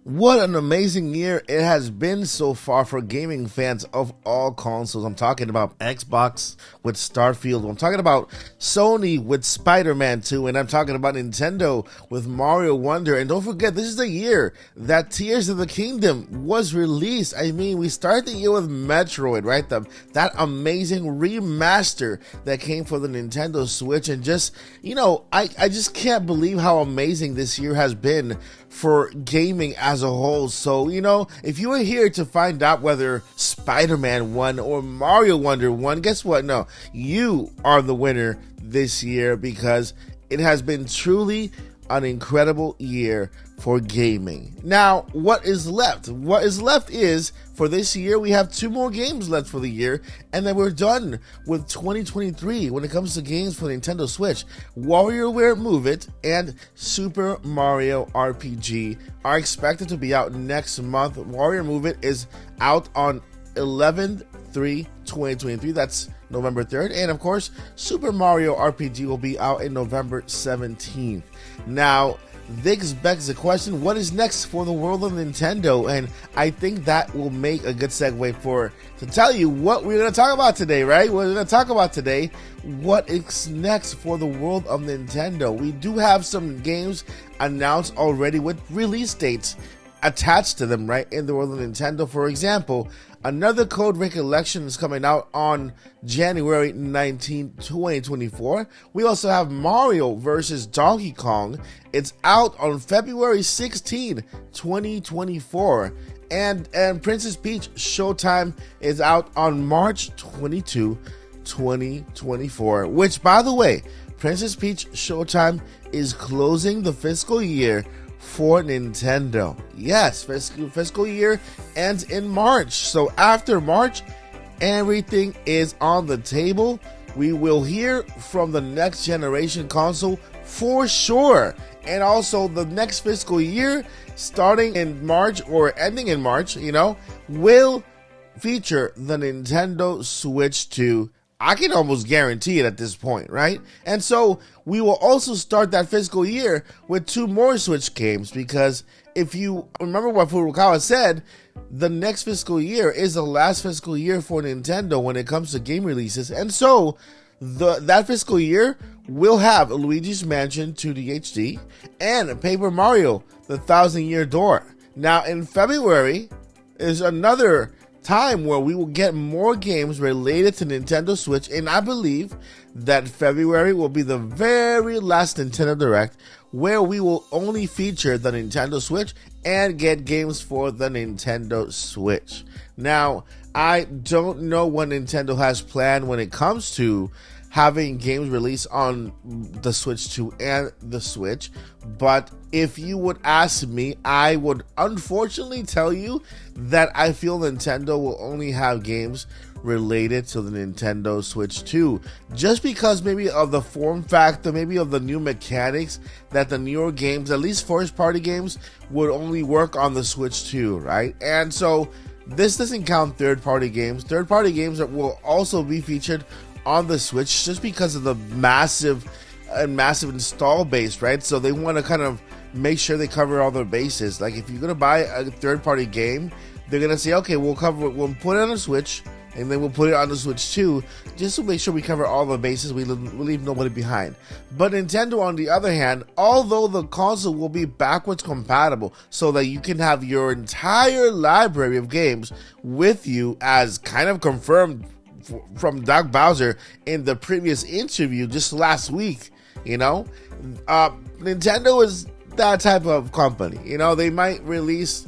What an amazing year it has been so far for gaming fans of all consoles. I'm talking about Xbox with Starfield. I'm talking about Sony with Spider-Man 2. And I'm talking about Nintendo with Mario Wonder. And don't forget, this is the year that Tears of the Kingdom was released. I mean, we started the year with Metroid, right? That amazing remaster that came for the Nintendo Switch. And just, I just can't believe how amazing this year has been for gaming as a whole. So, if you were here to find out whether Spider-Man won or Mario Wonder won, guess what? No, you are the winner this year because it has been truly an incredible year for gaming. Now, what is left? What is left is, for this year, we have 2 more games left for the year, and then we're done with 2023 when it comes to games for the Nintendo Switch. WarioWare Move It and Super Mario RPG are expected to be out next month. WarioWare Move It is out on 11/3/2023. That's November 3rd. And of course, Super Mario RPG will be out in November 17th. Now, this begs the question, what is next for the world of Nintendo? And I think that will make a good segue to tell you what we're going to talk about today, right? We're going to talk about today what is next for the world of Nintendo. We do have some games announced already with release dates attached to them, right, in the world of Nintendo. For example, another Code Recollection is coming out on January 19, 2024. We also have Mario vs. Donkey Kong. It's out on February 16, 2024. And Princess Peach Showtime is out on March 22, 2024. Which, by the way, Princess Peach Showtime is closing the fiscal year for Nintendo. Yes, fiscal year ends in March. So after March, everything is on the table. We will hear from the next generation console for sure. And also the next fiscal year, starting in March or ending in March, will feature the Nintendo Switch 2. I can almost guarantee it at this point, right? And so we will also start that fiscal year with 2 more Switch games, because if you remember what Furukawa said, the next fiscal year is the last fiscal year for Nintendo when it comes to game releases. And so that fiscal year will have Luigi's Mansion 2D HD and Paper Mario, The Thousand Year Door. Now in February is another time where we will get more games related to Nintendo Switch, and I believe that February will be the very last Nintendo Direct where we will only feature the Nintendo Switch and get games for the Nintendo Switch. Now, I don't know what Nintendo has planned when it comes to having games released on the Switch 2 and the Switch, but if you would ask me, I would unfortunately tell you that I feel Nintendo will only have games related to the Nintendo Switch 2, just because maybe of the form factor, maybe of the new mechanics, that the newer games, at least first party games, would only work on the Switch 2, right? And so this doesn't count third party games. Third party games that will also be featured on the Switch just because of the massive install base, right? So they want to kind of make sure they cover all their bases. Like if you're gonna buy a third-party game, they're gonna say, okay, we'll put it on the Switch, and then we'll put it on the Switch 2, just to make sure we cover all the bases. We leave nobody behind. But Nintendo, on the other hand, although the console will be backwards compatible, so that you can have your entire library of games with you, as kind of confirmed from Doug Bowser in the previous interview just last week, Nintendo is that type of company. They might release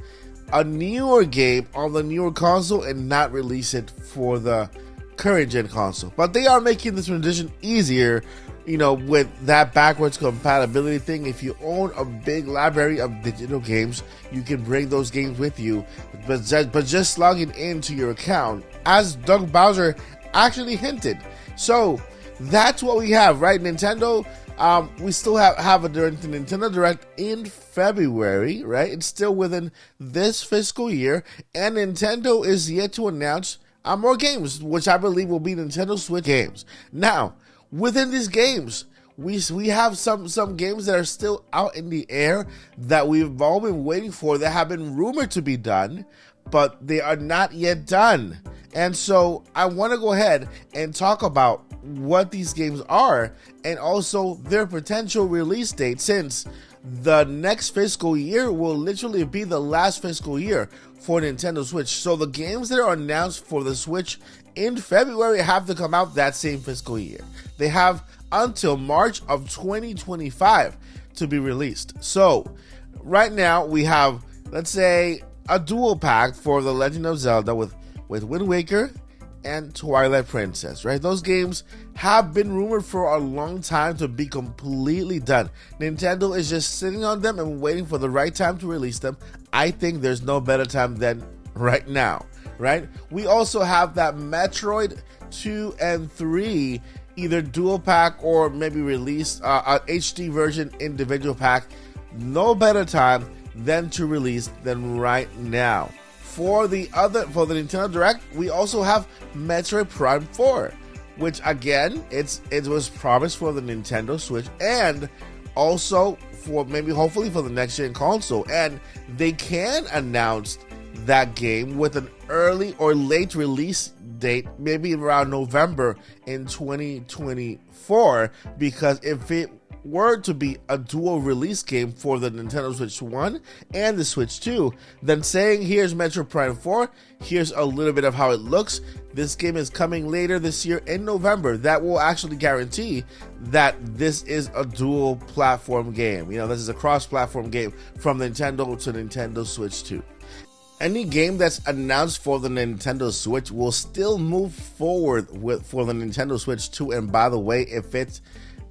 a newer game on the newer console and not release it for the current gen console. But they are making this transition easier, with that backwards compatibility thing. If you own a big library of digital games, you can bring those games with you, but just logging into your account, as Doug Bowser actually hinted. So that's what we have, right? Nintendo, we still have a Nintendo Direct in February, right? It's still within this fiscal year, and Nintendo is yet to announce more games, which I believe will be Nintendo Switch games. Now, within these games, we have some games that are still out in the air that we've all been waiting for, that have been rumored to be done, but they are not yet done. And so I want to go ahead and talk about what these games are and also their potential release date, since the next fiscal year will literally be the last fiscal year for Nintendo Switch. So the games that are announced for the Switch in February have to come out that same fiscal year. They have until March of 2025 to be released. So right now we have, let's say, a dual pack for The Legend of Zelda with Wind Waker and Twilight Princess, right? Those games have been rumored for a long time to be completely done. Nintendo is just sitting on them and waiting for the right time to release them. I think there's no better time than right now, right? We also have that Metroid 2 and 3 either dual pack or maybe release a HD version individual pack. No better time than to release than right now. For the Nintendo Direct, we also have Metroid Prime 4, which again, it was promised for the Nintendo Switch and also for hopefully for the next gen console. And they can announce that game with an early or late release date, maybe around November in 2024, because if it were to be a dual release game for the Nintendo Switch 1 and the Switch 2, then saying here's Metroid Prime 4, here's a little bit of how it looks, this game is coming later this year in November, that will actually guarantee that this is a dual platform game. You know, this is a cross-platform game from Nintendo to Nintendo Switch 2. Any game that's announced for the Nintendo Switch will still move forward for the Nintendo Switch 2. And by the way, if it's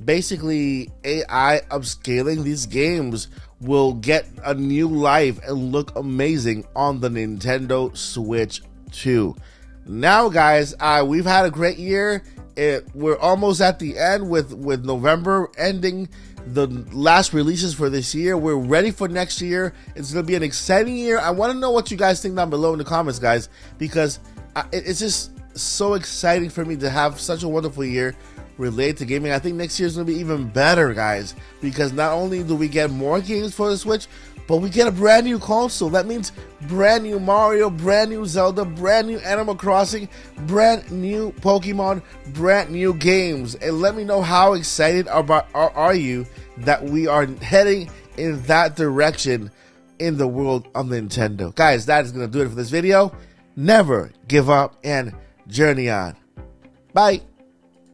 basically AI upscaling, these games will get a new life and look amazing on the Nintendo Switch 2. Now, guys, we've had a great year. We're almost at the end with November ending the last releases for this year. We're ready for next year. It's going to be an exciting year. I want to know what you guys think down below in the comments, guys, because it's just so exciting for me to have such a wonderful year related to gaming. I think next year is going to be even better, guys, because not only do we get more games for the Switch, but we get a brand new console. That means brand new Mario, brand new Zelda, brand new Animal Crossing, brand new Pokemon, brand new games. And let me know how excited are you that we are heading in that direction in the world of Nintendo. Guys, that is going to do it for this video. Never give up and journey on. Bye.